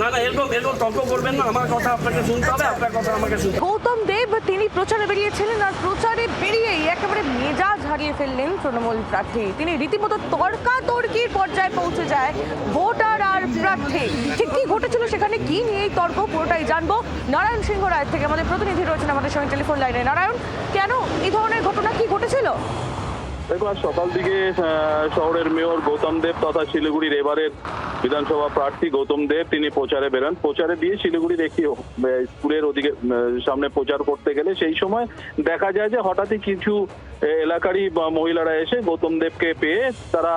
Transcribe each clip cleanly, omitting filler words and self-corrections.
না না এরকম তর্ক করবেন না, আমার কথা আপনাকে শুনতে হবে, আপনার কথা আমাকে শুনতে হবে। গৌতম দেব তিনি প্রচারে বেরিয়েছিলেন, আর প্রচারে বেরিয়েই একেবারে মেজাজ হারিয়ে ফেললেন তৃণমূল প্রার্থী। তিনি রীতিমতো তর্কাতর্কির পর্যায়ে পৌঁছে যায় ভোটার আর প্রার্থী। ঠিক কি ঘটেছিল সেখানে, কি নিয়ে এই তর্ক, পুরোটাই জানবো নারায়ণ সিংহ রায়ের থেকে। আমাদের প্রতিনিধি রয়েছেন আমাদের সঙ্গে টেলিফোন লাইনে। নারায়ণ, কেন এই ধরনের ঘটনা, কি ঘটেছিল? দেখো, আজ সকাল দিকে শহরের মেয়র গৌতম দেব তথা শিলিগুড়ির এবারের বিধানসভা প্রার্থী গৌতম দেব তিনি প্রচারে বেরোন। প্রচারে দিয়ে শিলিগুড়ির একটি স্কুলের ওদিকে সামনে প্রচার করতে গেলে সেই সময় দেখা যায় যে হঠাৎই কিছু এলাকারই মহিলারা এসে গৌতম দেবকে পেয়ে তারা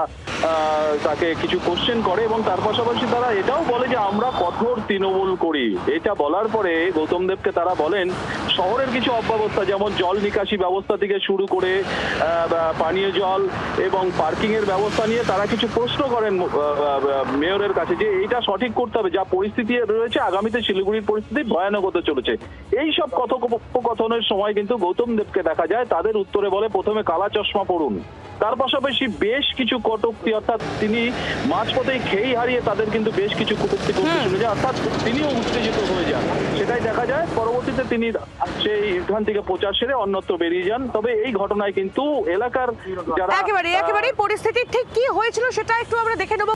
তাকে কিছু কোশ্চেন করে এবং তার পাশাপাশি তারা এটাও বলে যে আমরা কঠোর তৃণমূল করি। এটা বলার পরে গৌতম দেবকে তারা বলেন শহরের কিছু অব্যবস্থা, যেমন জল নিকাশি ব্যবস্থা থেকে শুরু করে পানীয় জল এবং পার্কিং এর ব্যবস্থা নিয়ে তারা কিছু প্রশ্ন করেন মেয়রের কাছে যে এইটা সঠিক করতে হবে, যা পরিস্থিতি রয়েছে আগামীতে শিলিগুড়ির পরিস্থিতি ভয়ানক হতে চলেছে। এই সব কথোপকথনের সময় কিন্তু গৌতম দেবকে দেখা যায় তাদের উত্তরে বলে প্রথমে কালা চশমা পড়ুন, তার পাশাপাশি বেশ কিছু কটূক্তি, অর্থাৎ তিনি মাঝপথেই খেই হারিয়ে তাদের কিন্তু বেশ কিছু কটূক্তি করতে শুনে যায়, অর্থাৎ তিনিও উত্তেজিত হয়ে যান। সেটাই দেখা যায়। পরবর্তীতে তিনি সেই এখান থেকে প্রচার সেরে অন্যত্র বেরিয়ে যান। তবে এই ঘটনায় কিন্তু এলাকার যারা একেবারে পরিস্থিতি ঠিক কি হয়েছিল সেটা একটু আমরা দেখে নেব।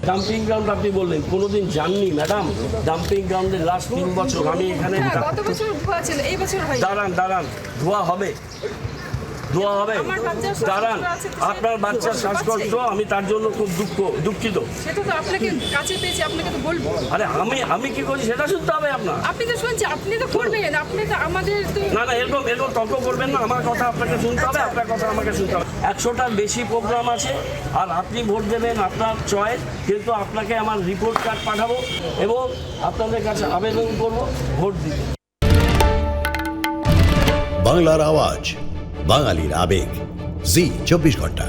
ডাম্পিং গ্রাউন্ড আপনি বললেন, কোনোদিন জাননি ম্যাডাম ডাম্পিং গ্রাউন্ডের লাস্ট 3 বছর আমি এখানে গত বছর ধোয়া ছিল, এই বছর হয়। দাঁড়ান ধোয়া হবে দাঁড়ান, আপনার বাচ্চার শ্বাসকষ্ট, আমি তার জন্য খুব দুঃখিত। সেটা তো আপনাকে কাছে পেয়েছি, আপনাকে তো বলবো। আরে আমি কি করছি সেটা শুনতে হবে আপনার। আপনি তো শুনছেন, আপনি তো করবেন, আপনি তো আমাদের তো না না এরকম তর্ক করবেন না, আমার কথা আপনাকে শুনতে হবে, আপনার কথা আমাকে শুনতে হবে। 100টার বেশি প্রোগ্রাম আছে আর আপনি ভোট দেবেন, আপনার চয়েস, কিন্তু আপনাকে আমার রিপোর্ট কার্ড পাঠাবো এবং আপনাদের কাছে আবেদন করব ভোট দিতে। বাংলার আওয়াজ, বাঙালির আবেগ, জি 24 ঘন্টা।